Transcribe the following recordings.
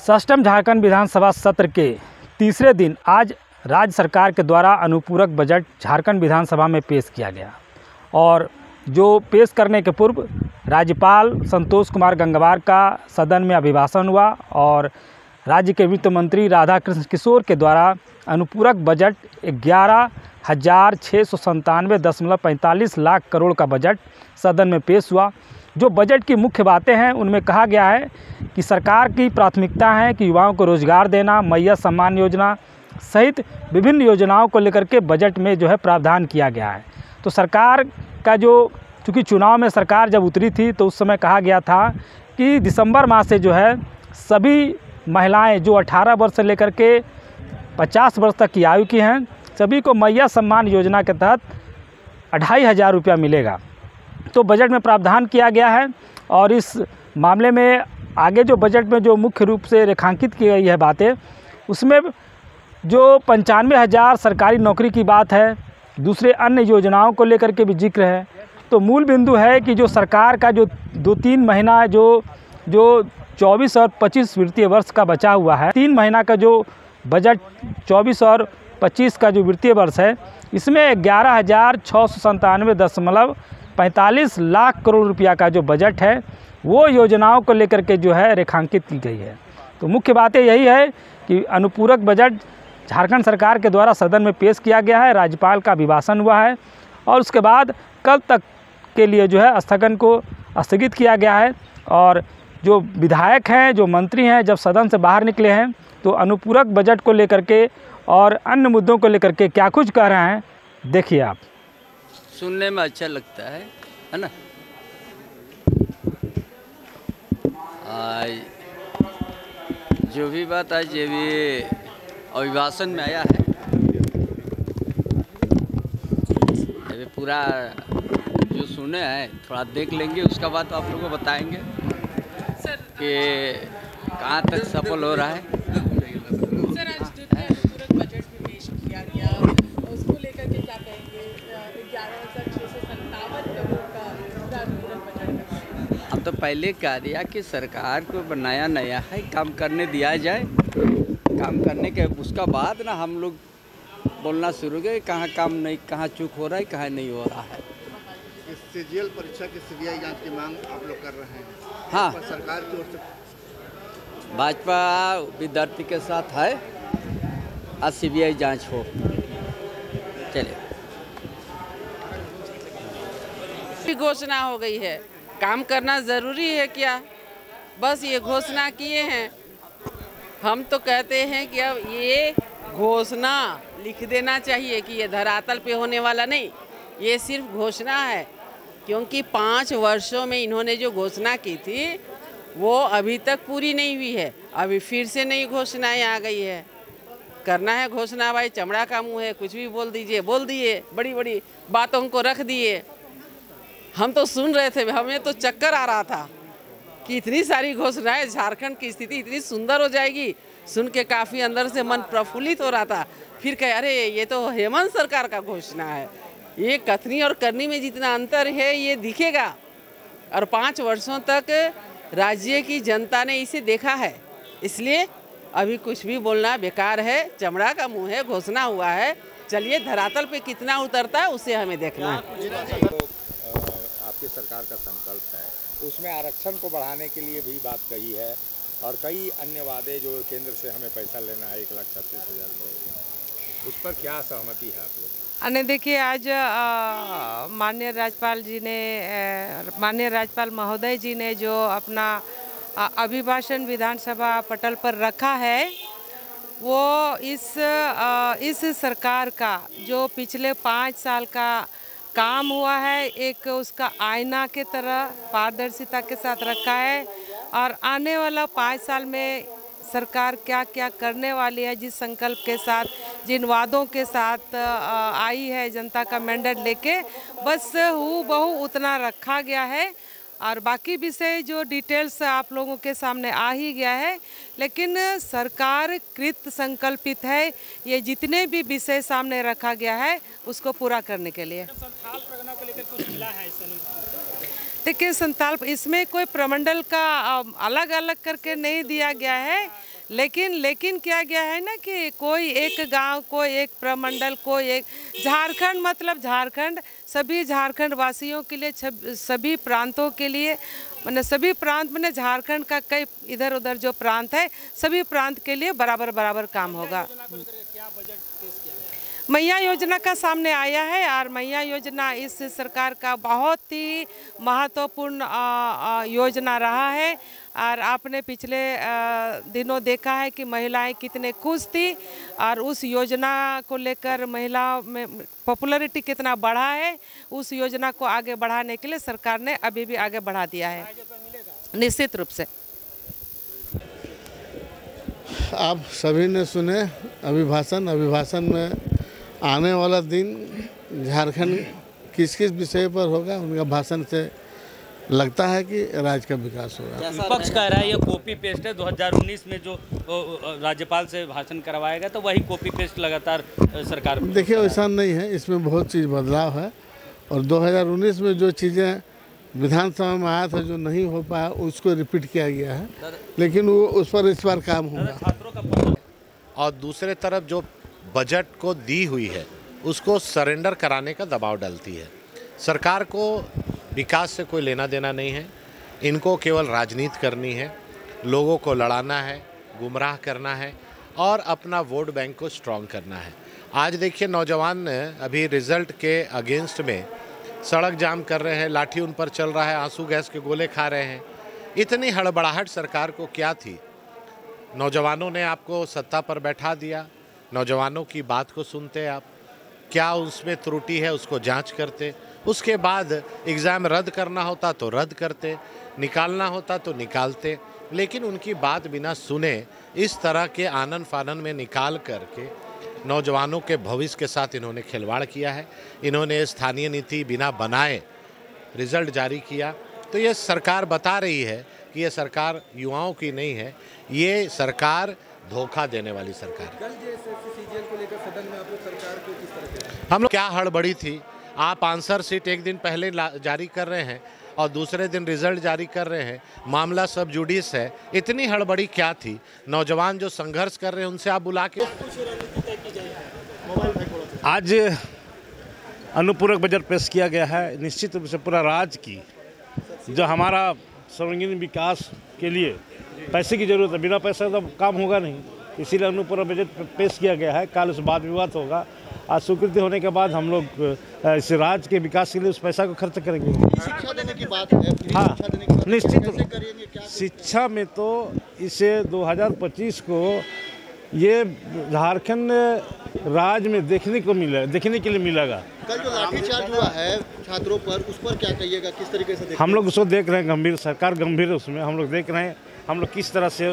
षष्ठम झारखंड विधानसभा सत्र के तीसरे दिन आज राज्य सरकार के द्वारा अनुपूरक बजट झारखंड विधानसभा में पेश किया गया और जो पेश करने के पूर्व राज्यपाल संतोष कुमार गंगवार का सदन में अभिभाषण हुआ और राज्य के वित्त मंत्री राधाकृष्ण किशोर के द्वारा अनुपूरक बजट 11,697.45 लाख करोड़ का बजट सदन में पेश हुआ। जो बजट की मुख्य बातें हैं उनमें कहा गया है कि सरकार की प्राथमिकता है कि युवाओं को रोजगार देना, मैया सम्मान योजना सहित विभिन्न योजनाओं को लेकर के बजट में जो है प्रावधान किया गया है। तो सरकार का चूँकि चुनाव में सरकार जब उतरी थी तो उस समय कहा गया था कि दिसंबर माह से जो है सभी महिलाएं जो 18 वर्ष से लेकर के 50 वर्ष तक की आयु की हैं सभी को मैया सम्मान योजना के तहत 2,500 रुपया मिलेगा। तो बजट में प्रावधान किया गया है और इस मामले में आगे जो बजट में जो मुख्य रूप से रेखांकित की गई है बातें, उसमें जो 95,000 सरकारी नौकरी की बात है, दूसरे अन्य योजनाओं को लेकर के भी जिक्र है। तो मूल बिंदु है कि जो सरकार का जो 2-3 महीना जो 24 और 25 वित्तीय वर्ष का बचा हुआ है, 3 महीना का जो बजट 24 और 25 का जो वित्तीय वर्ष है, इसमें 11,697.45 लाख करोड़ रुपया का जो बजट है वो योजनाओं को लेकर के जो है रेखांकित की गई है। तो मुख्य बातें यही है कि अनुपूरक बजट झारखंड सरकार के द्वारा सदन में पेश किया गया है, राज्यपाल का अभिभाषण हुआ है और उसके बाद कल तक के लिए जो है स्थगन को स्थगित किया गया है। और जो विधायक हैं, जो मंत्री हैं, जब सदन से बाहर निकले हैं तो अनुपूरक बजट को लेकर के और अन्य मुद्दों को लेकर के क्या कुछ कह रहे हैं, देखिए आप। सुनने में अच्छा लगता है ना। जो भी बात आज ये भी अभिभाषण में आया है, ये पूरा जो सुने हैं थोड़ा देख लेंगे, उसका बाद आप लोगों को बताएंगे कि कहाँ तक सफल हो रहा है। सर, आज जो अनुपूरक बजट भी पेश किया गया उसको लेकर के क्या कहेंगे? 11,697 करोड़ का पूरा अनुपूरक बजट है। अब तो पहले कह दिया कि सरकार को बनाया नया है, काम करने दिया जाए, काम करने के उसका बाद ना हम लोग बोलना शुरू किए कहाँ काम नहीं, कहाँ चूक हो रहा है, कहाँ नहीं हो रहा है। इस सीजीएल परीक्षा की सीबीआई जांच की मांग आप लोग कर रहे हैं। हाँ, सरकार की ओर से भाजपा विद्यार्थी के साथ है, आज सीबीआई जांच हो। चलिए, घोषणा हो गई है, काम करना ज़रूरी है क्या? बस ये घोषणा किए हैं। हम तो कहते हैं कि अब ये घोषणा लिख देना चाहिए कि ये धरातल पे होने वाला नहीं, ये सिर्फ घोषणा है। क्योंकि 5 वर्षों में इन्होंने जो घोषणा की थी वो अभी तक पूरी नहीं हुई है। अभी फिर से नई घोषणाएं आ गई है। करना है घोषणा, भाई चमड़ा का मुँह है, कुछ भी बोल दीजिए, बोल दिए, बड़ी बड़ी बातों को रख दिए। हम तो सुन रहे थे, हमें तो चक्कर आ रहा था कि इतनी सारी घोषणाएं, झारखंड की स्थिति इतनी सुंदर हो जाएगी। सुन के काफ़ी अंदर से मन प्रफुल्लित हो रहा था। फिर कहे अरे ये तो हेमंत सरकार का घोषणा है। ये कथनी और करनी में जितना अंतर है ये दिखेगा। और 5 वर्षों तक राज्य की जनता ने इसे देखा है, इसलिए अभी कुछ भी बोलना बेकार है। चमड़ा का मुँह है, घोषणा हुआ है। चलिए, धरातल पे कितना उतरता है उसे हमें देखना है। आपकी सरकार का संकल्प है, उसमें आरक्षण को बढ़ाने के लिए भी बात कही है और कई अन्य वादे जो केंद्र से हमें पैसा लेना है 1,36,000 करोड़, उस पर क्या सहमति है आप लोग? देखिए, आज माननीय राज्यपाल महोदय जी ने जो अपना अभिभाषण विधानसभा पटल पर रखा है वो इस सरकार का जो पिछले 5 साल का काम हुआ है, एक उसका आईना के तरह पारदर्शिता के साथ रखा है। और आने वाला 5 साल में सरकार क्या क्या करने वाली है, जिस संकल्प के साथ, जिन वादों के साथ आई है जनता का मैंडेट लेके, बस हूबहू उतना रखा गया है। और बाकी विषय जो डिटेल्स आप लोगों के सामने आ ही गया है, लेकिन सरकार कृत संकल्पित है ये जितने भी विषय सामने रखा गया है उसको पूरा करने के लिए। देखिए, संताल इसमें कोई प्रमंडल का अलग अलग करके नहीं दिया गया है, लेकिन क्या गया है ना कि कोई एक गांव, कोई एक प्रमंडल, कोई एक झारखंड, मतलब झारखंड सभी झारखंड वासियों के लिए, सभी प्रांतों के लिए, मतलब सभी प्रांत में झारखंड का कई इधर उधर जो प्रांत है सभी प्रांत के लिए बराबर बराबर काम होगा। मैया योजना का सामने आया है और मैया योजना इस सरकार का बहुत ही महत्वपूर्ण योजना रहा है। और आपने पिछले दिनों देखा है कि महिलाएं कितने खुश थी और उस योजना को लेकर महिलाओं में पॉपुलैरिटी कितना बढ़ा है। उस योजना को आगे बढ़ाने के लिए सरकार ने अभी भी आगे बढ़ा दिया है, निश्चित रूप से। आप सभी ने सुने अभिभाषण में आने वाला दिन झारखंड किस किस विषय पर होगा, उनका भाषण से लगता है कि राज्य का विकास होगा। विपक्ष कह रहा है ये कॉपी पेस्ट है, 2019 में जो राज्यपाल से भाषण करवाया गया तो वही कॉपी पेस्ट लगातार सरकार। देखिए ऐसा नहीं है, इसमें बहुत चीज़ बदलाव है और 2019 में जो चीज़ें विधानसभा में आया था जो नहीं हो पाया उसको रिपीट किया गया है, लेकिन वो उस पर इस बार काम होगा। और दूसरे तरफ जो बजट को दी हुई है उसको सरेंडर कराने का दबाव डालती है। सरकार को विकास से कोई लेना देना नहीं है, इनको केवल राजनीति करनी है, लोगों को लड़ाना है, गुमराह करना है और अपना वोट बैंक को स्ट्रॉन्ग करना है। आज देखिए नौजवान अभी रिजल्ट के अगेंस्ट में सड़क जाम कर रहे हैं, लाठी उन पर चल रहा है, आंसू गैस के गोले खा रहे हैं। इतनी हड़बड़ाहट सरकार को क्या थी? नौजवानों ने आपको सत्ता पर बैठा दिया, नौजवानों की बात को सुनते आप, क्या उसमें त्रुटि है उसको जांच करते, उसके बाद एग्ज़ाम रद्द करना होता तो रद्द करते, निकालना होता तो निकालते, लेकिन उनकी बात बिना सुने इस तरह के आनन फानन में निकाल करके नौजवानों के भविष्य के साथ इन्होंने खिलवाड़ किया है। इन्होंने स्थानीय नीति बिना बनाए रिजल्ट जारी किया। तो ये सरकार बता रही है कि ये सरकार युवाओं की नहीं है, ये सरकार धोखा देने वाली सरकार। कल CGL को लेकर सदन में आप लोग सरकार को किस तरह के हम लोग क्या हड़बड़ी थी? आप आंसर शीट एक दिन पहले जारी कर रहे हैं और दूसरे दिन रिजल्ट जारी कर रहे हैं, मामला सब जुडिस है। इतनी हड़बड़ी क्या थी? नौजवान जो संघर्ष कर रहे हैं उनसे आप बुला के। आज अनुपूरक बजट पेश किया गया है। निश्चित रूप से पूरा राज्य की जो हमारा सर्वांगीण विकास के लिए पैसे की जरूरत है, बिना पैसे तो काम होगा नहीं, इसीलिए अनुपूरक बजट पेश किया गया है। कल उस वाद विवाद होगा, आज स्वीकृति होने के बाद हम लोग इस राज्य के विकास के लिए उस पैसा को खर्च करेंगे। शिक्षा देने की बात है, हाँ निश्चित शिक्षा में तो इसे 2025 को ये झारखंड राज्य में देखने के लिए मिलेगा। कल जो लाठीचार्ज हुआ है छात्रों पर, उस पर क्या कहिएगा, किस तरीके से हम लोग उसको देख रहे हैं, गंभीर सरकार गंभीर है उसमें। हम लोग देख रहे हैं हम लोग किस तरह से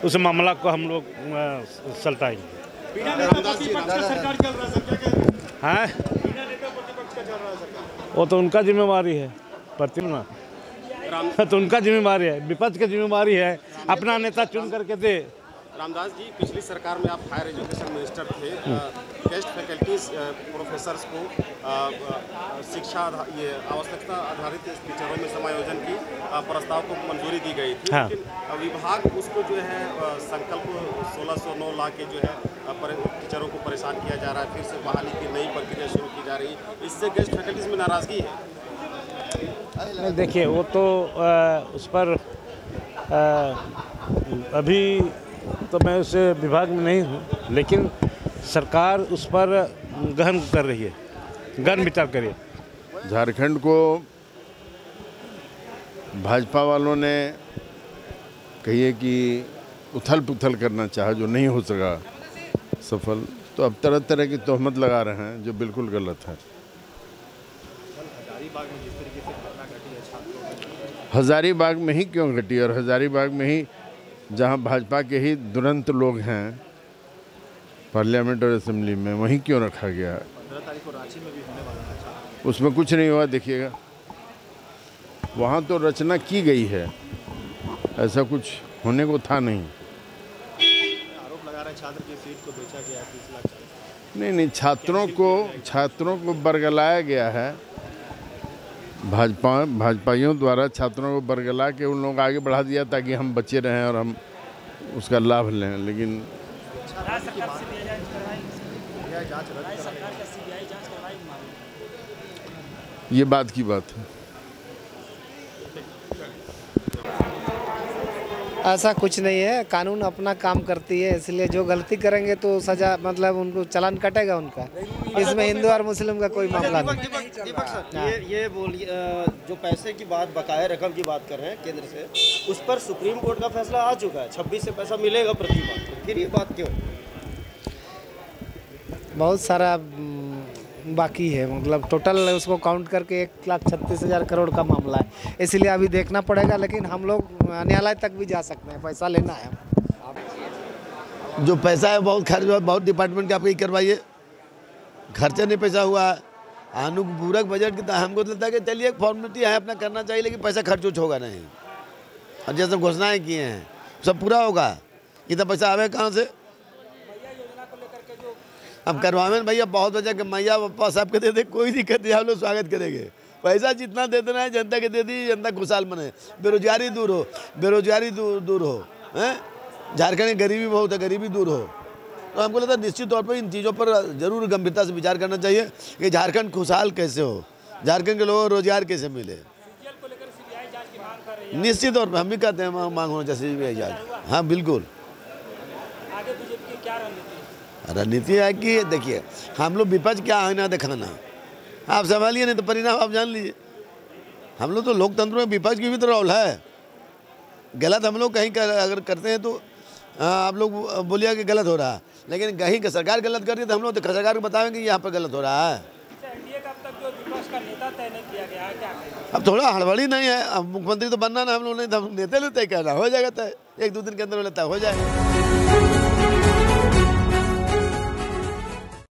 उस मामला को हम लोग सलटाएंगे। हाँ वो तो उनका जिम्मेवारी है, तो उनका जिम्मेवारी है, विपक्ष की जिम्मेवारी है अपना नेता चुन करके दे। रामदास जी, पिछली सरकार में आप हायर एजुकेशन मिनिस्टर थे। गेस्ट फैकल्टीज प्रोफेसर्स को शिक्षा ये आवश्यकता आधारित टीचरों में समायोजन की प्रस्ताव को मंजूरी दी गई थी। हाँ। लेकिन विभाग उसको जो है संकल्प 1609 ला के जो है टीचरों को परेशान किया जा रहा है, फिर से बहाली की नई प्रक्रिया शुरू की जा रही है। इससे गेस्ट फैकल्टीज में नाराज़गी है। देखिए वो तो उस पर अभी तो मैं उस विभाग में नहीं हूँ, लेकिन सरकार उस पर गहन कर रही है, गहन विचार करिए। झारखंड को भाजपा वालों ने कहिए कि उथल पुथल करना चाहा, जो नहीं हो सका सफल, तो अब तरह तरह की तोहमत लगा रहे हैं जो बिल्कुल गलत है। हजारीबाग में ही क्यों घटी, और हजारीबाग में ही जहां भाजपा के ही दुरंत लोग हैं पार्लियामेंट और असेंबली में, वहीं क्यों रखा गया? 15 तारीख को रांची में भी होने वाला है। उसमें कुछ नहीं हुआ, देखिएगा वहाँ तो रचना की गई है, ऐसा कुछ होने को था नहीं। आरोप लगा रहे छात्र की सीट को बेचा गया 30 लाख। नहीं, छात्रों को बरगलाया गया है, भाजपाइयों द्वारा छात्रों को बरगला के उन लोगों को आगे बढ़ा दिया ताकि हम बचे रहें और हम उसका लाभ लें, लेकिन ये बात की बात है। ऐसा कुछ नहीं है, कानून अपना काम करती है, इसलिए जो गलती करेंगे तो सजा मतलब उनको चालान कटेगा उनका। इसमें हिंदू और मुस्लिम का कोई मामला नहीं। दीपक सर, ये बोलिए, जो पैसे की बात, बकाया रकम की बात कर रहे हैं केंद्र से, उस पर सुप्रीम कोर्ट का फैसला आ चुका है, 26 से पैसा मिलेगा प्रति माह। फिर ये बात क्यों? बहुत सारा बाकी है, मतलब टोटल उसको काउंट करके 1,36,000 करोड़ का मामला है, इसलिए अभी देखना पड़ेगा। लेकिन हम लोग न्यायालय तक भी जा सकते हैं, पैसा लेना है। जो पैसा है बहुत खर्च हुआ, बहुत डिपार्टमेंट के आप ही करवाइए, खर्चा नहीं पैसा हुआ है। अनुपूरक बजट की हमको लगता है कि चलिए एक फॉर्मेलिटी है, अपना करना चाहिए, लेकिन पैसा खर्च उच होगा नहीं। और जैसे घोषणाएँ किए हैं सब पूरा होगा, इतना पैसा आवे कहाँ से? हम करवावें भैया, बहुत वजह के मैया पप्पा सब के दे दे, कोई दिक्कत नहीं, हम लोग स्वागत करेंगे। पैसा जितना दे देना है जनता के दे दी, जनता खुशहाल बने, बेरोजगारी दूर हो, बेरोजगारी दूर हो, हैं झारखंड में गरीबी बहुत है, गरीबी दूर हो। तो हमको लगता है निश्चित तौर पर इन चीज़ों पर जरूर गंभीरता से विचार करना चाहिए कि झारखंड खुशहाल कैसे हो, झारखंड के लोगों को रोजगार कैसे मिले। निश्चित तौर पर हम भी कहते हैं मांग होना चाहिए CBI जांच। हाँ बिल्कुल। रणनीति है कि देखिए हम लोग विपक्ष क्या है ना दिखाना, आप संभालिए, नहीं तो परिणाम आप जान लीजिए। हम लोग तो लोकतंत्र में विपक्ष की भी तो रोल है। गलत हम लोग कहीं अगर करते हैं तो आप लोग बोलिए कि गलत हो रहा है, लेकिन कहीं का सरकार गलत कर रही है तो हम लोग तो सरकार को बताएंगे कि यहाँ पर गलत हो रहा है। अब थोड़ा हड़बड़ी नहीं है, अब मुख्यमंत्री तो बनना ना हम लोग, नहीं तो हम नेता तय करना हो जाएगा, तय 1-2 दिन के अंदर तय हो जाएगा।